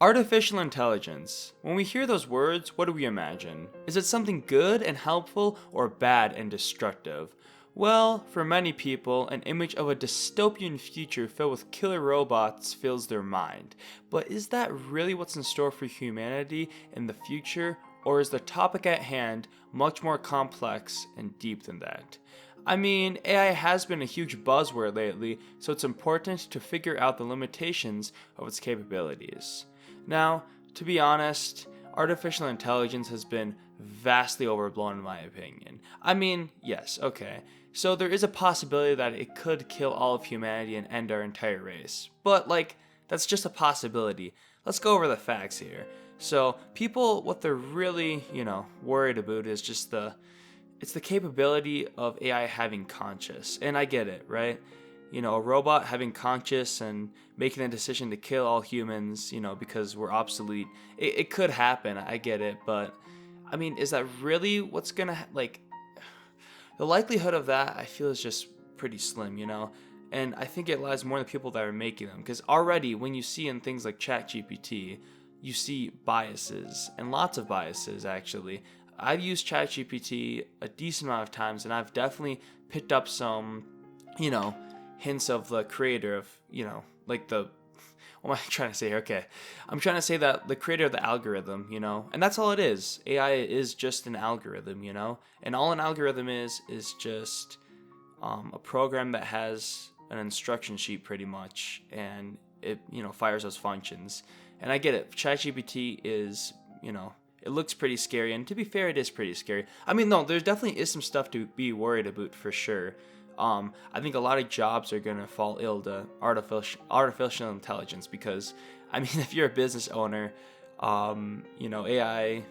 Artificial intelligence. When we hear those words, what do we imagine? Is it something good and helpful or bad and destructive? Well, for many people, an image of a dystopian future filled with killer robots fills their mind. But is that really what's in store for humanity in the future, or is the topic at hand much more complex and deep than that? I mean, AI has been a huge buzzword lately, so it's important to figure out the limitations of its capabilities. Now, to be honest, artificial intelligence has been vastly overblown in my opinion. I mean, yes, okay. So there is a possibility that it could kill all of humanity and end our entire race. But that's just a possibility. Let's go over the facts here. So, people what they're really, worried about is just it's the capability of AI having conscious. And I get it, right? A robot having conscious and making a decision to kill all humans, because we're obsolete. It could happen, I get it, but I mean, is that really what's gonna, the likelihood of that, I feel, is just pretty slim, And I think it lies more in the people that are making them, because already when you see in things like ChatGPT, you see biases, and lots of biases, actually. I've used ChatGPT a decent amount of times, and I've definitely picked up some, hints of the creator of, what am I trying to say here? Okay. I'm trying to say that the creator of the algorithm, and that's all it is. AI is just an algorithm, and all an algorithm is just a program that has an instruction sheet pretty much, and it, fires those functions. And I get it. ChatGPT is, it looks pretty scary, and to be fair, it is pretty scary. I mean, no, there definitely is some stuff to be worried about for sure. I think a lot of jobs are gonna fall ill to artificial intelligence because, I mean, if you're a business owner, AI,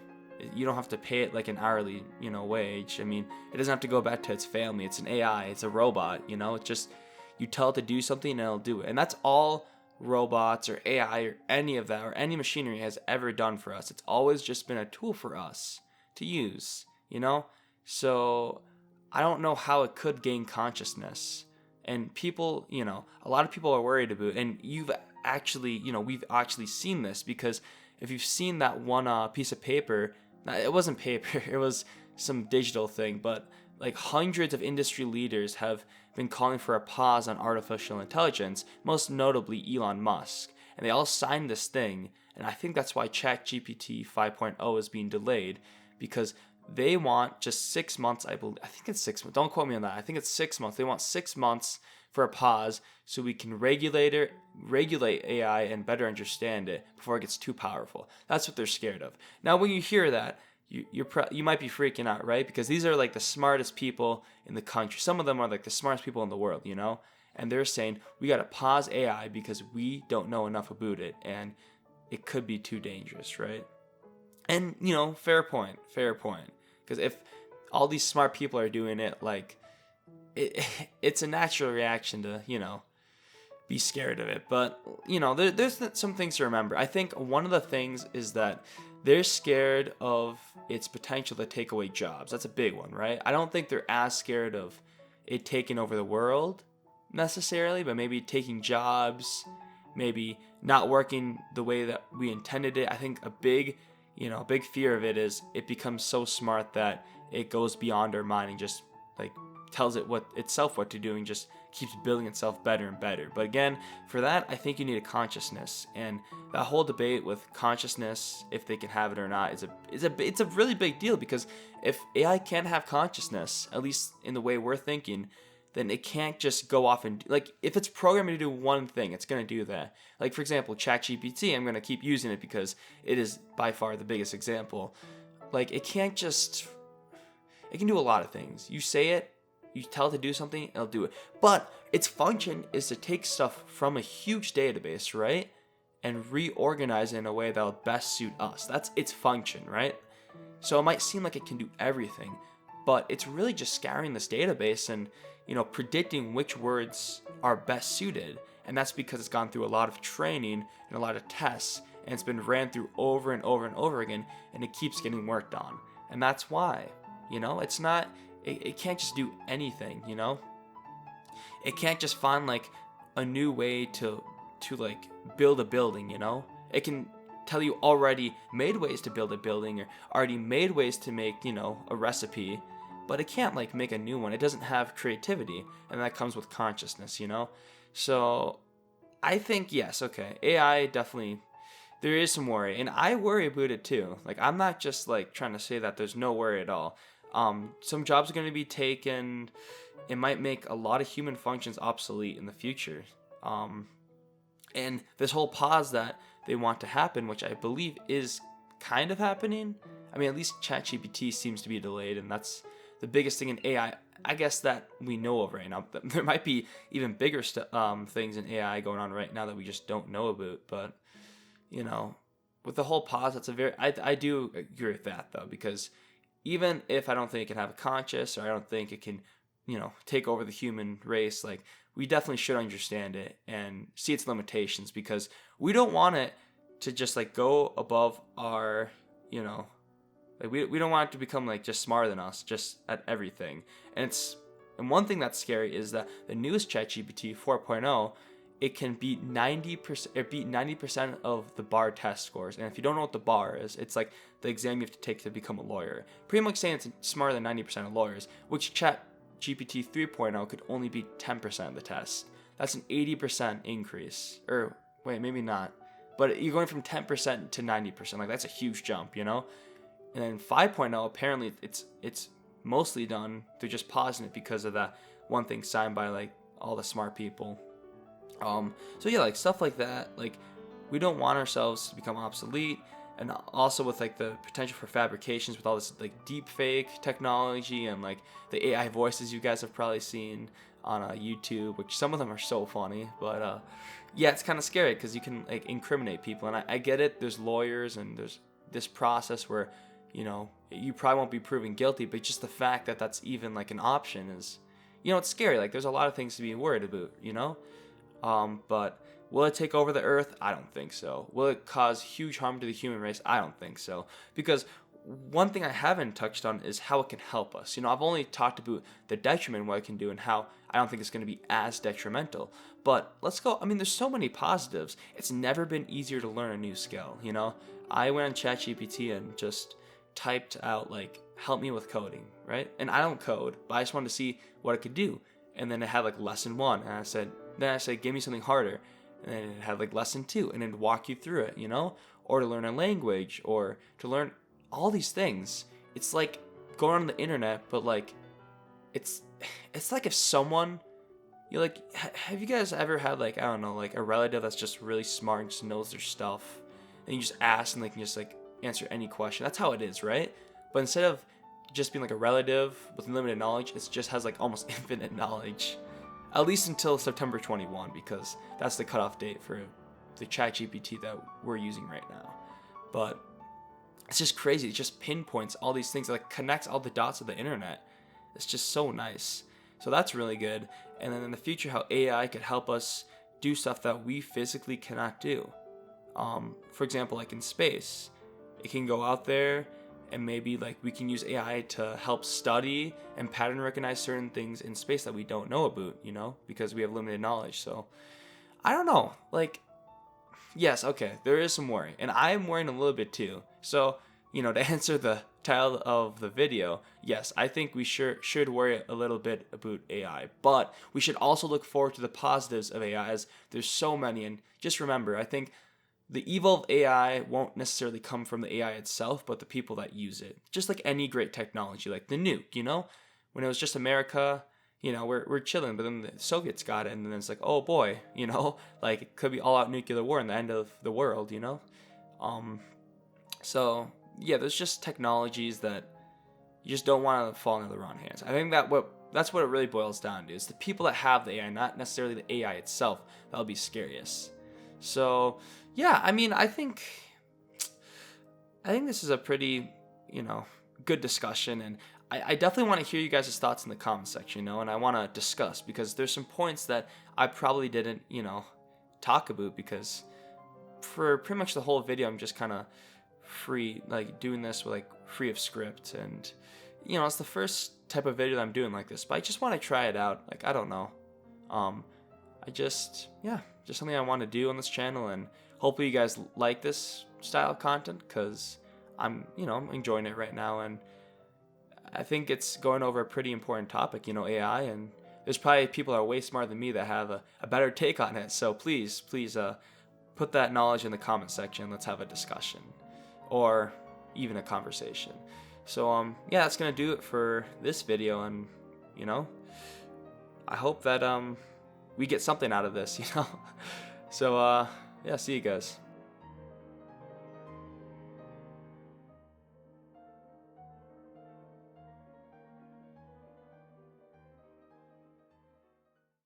you don't have to pay it like an hourly, wage. I mean, it doesn't have to go back to its family. It's an AI. It's a robot. It's just you tell it to do something and it'll do it, and that's all robots or AI or any of that or any machinery has ever done for us. It's always just been a tool for us to use, So I don't know how it could gain consciousness. And people, a lot of people are worried about, and you've actually, we've actually seen this because if you've seen that one piece of paper, it wasn't paper, it was some digital thing, but hundreds of industry leaders have been calling for a pause on artificial intelligence, most notably Elon Musk. And they all signed this thing, and I think that's why ChatGPT 5.0 is being delayed, because they want just 6 months, I believe. I think it's 6 months. Don't quote me on that. I think it's 6 months. They want 6 months for a pause so we can regulate AI and better understand it before it gets too powerful. That's what they're scared of. Now, when you hear that, you might be freaking out, right? Because these are the smartest people in the country. Some of them are the smartest people in the world, And they're saying we got to pause AI because we don't know enough about it, and it could be too dangerous, right? And fair point. Because if all these smart people are doing it, it's a natural reaction to be scared of it. But there's some things to remember. I think one of the things is that they're scared of its potential to take away jobs. That's a big one, right? I don't think they're as scared of it taking over the world necessarily, but maybe taking jobs, maybe not working the way that we intended it. I think a big fear of it is it becomes so smart that it goes beyond our mind and just tells it what to do and just keeps building itself better and better. But again, for that, I think you need a consciousness, and that whole debate with consciousness, if they can have it or not, it's a really big deal, because if AI can have consciousness, at least in the way we're thinking, then it can't just go off and if it's programmed to do one thing, it's going to do that. For example, ChatGPT, I'm going to keep using it because it is by far the biggest example. It can't just, it can do a lot of things. You say it, you tell it to do something, it'll do it. But its function is to take stuff from a huge database, right? And reorganize it in a way that'll best suit us. That's its function, right? So it might seem like it can do everything, but it's really just scouring this database and, predicting which words are best suited. And that's because it's gone through a lot of training and a lot of tests, and it's been ran through over and over and over again, and it keeps getting worked on. And that's why, it's not, it can't just do anything, It can't just find a new way to build a building, It can tell you already made ways to build a building or already made ways to make, a recipe, but it can't like make a new one. It doesn't have creativity, and that comes with consciousness. So I think, yes, okay, AI definitely, there is some worry, and I worry about it too. Like, I'm not just like trying to say that there's no worry at all. Some jobs are going to be taken. It might make a lot of human functions obsolete in the future. And this whole pause that they want to happen, which I believe is kind of happening. I mean, at least ChatGPT seems to be delayed, and that's the biggest thing in AI, I guess, that we know of right now. There might be even bigger things in AI going on right now that we just don't know about. But, with the whole pause, that's I do agree with that, though, because even if I don't think it can have a conscious, or I don't think it can, take over the human race, like, we definitely should understand it and see its limitations, because we don't want it to just like go above our, like we don't want it to become like just smarter than us, just at everything. And one thing that's scary is that the newest ChatGPT 4.0, it can beat 90% of the bar test scores. And if you don't know what the bar is, it's like the exam you have to take to become a lawyer. Pretty much saying it's smarter than 90% of lawyers, which ChatGPT 3.0 could only beat 10% of the test. That's an 80% increase. Or wait, maybe not. But you're going from 10% to 90%. Like, that's a huge jump, And then 5.0, apparently it's mostly done. They're just pausing it because of that one thing signed by like all the smart people. So yeah, like stuff like that. Like, we don't want ourselves to become obsolete. And also with like the potential for fabrications with all this like deep fake technology and like the AI voices you guys have probably seen on YouTube, which some of them are so funny. But yeah, it's kind of scary because you can like incriminate people. And I get it. There's lawyers and there's this process where, you probably won't be proven guilty, but just the fact that that's even like an option is, it's scary. Like, there's a lot of things to be worried about, but will it take over the earth? I don't think so. Will it cause huge harm to the human race? I don't think so. Because one thing I haven't touched on is how it can help us. I've only talked about the detriment, what it can do, and how I don't think it's going to be as detrimental. But let's go. I mean, there's so many positives. It's never been easier to learn a new skill, I went on ChatGPT and just typed out, like, help me with coding, right? And I don't code, but I just wanted to see what it could do. And then it had, like, lesson 1. And I said, give me something harder. And then it had like lesson 2, and it'd walk you through it, or to learn a language, or to learn all these things. It's like going on the internet, but like it's like if someone, have you guys ever had like, I don't know, like a relative that's just really smart and just knows their stuff, and you just ask and they can just like answer any question? That's how it is, right? But instead of just being like a relative with limited knowledge, it just has like almost infinite knowledge. At least until September 21, because that's the cutoff date for the ChatGPT that we're using right now. But it's just crazy. It just pinpoints all these things, like connects all the dots of the internet. It's just so nice. So that's really good. And then in the future, how AI could help us do stuff that we physically cannot do. For example, like in space, it can go out there, and maybe like we can use AI to help study and pattern recognize certain things in space that we don't know about, because we have limited knowledge. So I don't know, like, yes, okay, there is some worry, and I am worrying a little bit too. So, to answer the title of the video, yes, I think we should worry a little bit about AI, but we should also look forward to the positives of AI, as there's so many. And just remember, I think the evil of AI won't necessarily come from the AI itself, but the people that use it. Just like any great technology, like the nuke, when it was just America, we're chilling, but then the Soviets got it, and then it's like, oh boy, like it could be all out nuclear war and the end of the world, So yeah, there's just technologies that you just don't want to fall into the wrong hands. I think that's what it really boils down to. It's the people that have the AI, not necessarily the AI itself, that'll be scariest. So yeah, I mean, I think this is a pretty, good discussion, and I definitely want to hear you guys' thoughts in the comment section, and I want to discuss, because there's some points that I probably didn't, talk about, because for pretty much the whole video, I'm just kind of free, like doing this with like free of script, and it's the first type of video that I'm doing like this, but I just want to try it out. Like, I don't know, just something I want to do on this channel, and hopefully you guys like this style content, because I'm enjoying it right now, and I think it's going over a pretty important topic, AI, and there's probably people that are way smarter than me that have a better take on it. So please put that knowledge in the comment section. Let's have a discussion, or even a conversation. So yeah, that's gonna do it for this video, and I hope that we get something out of this. So yeah, see you guys.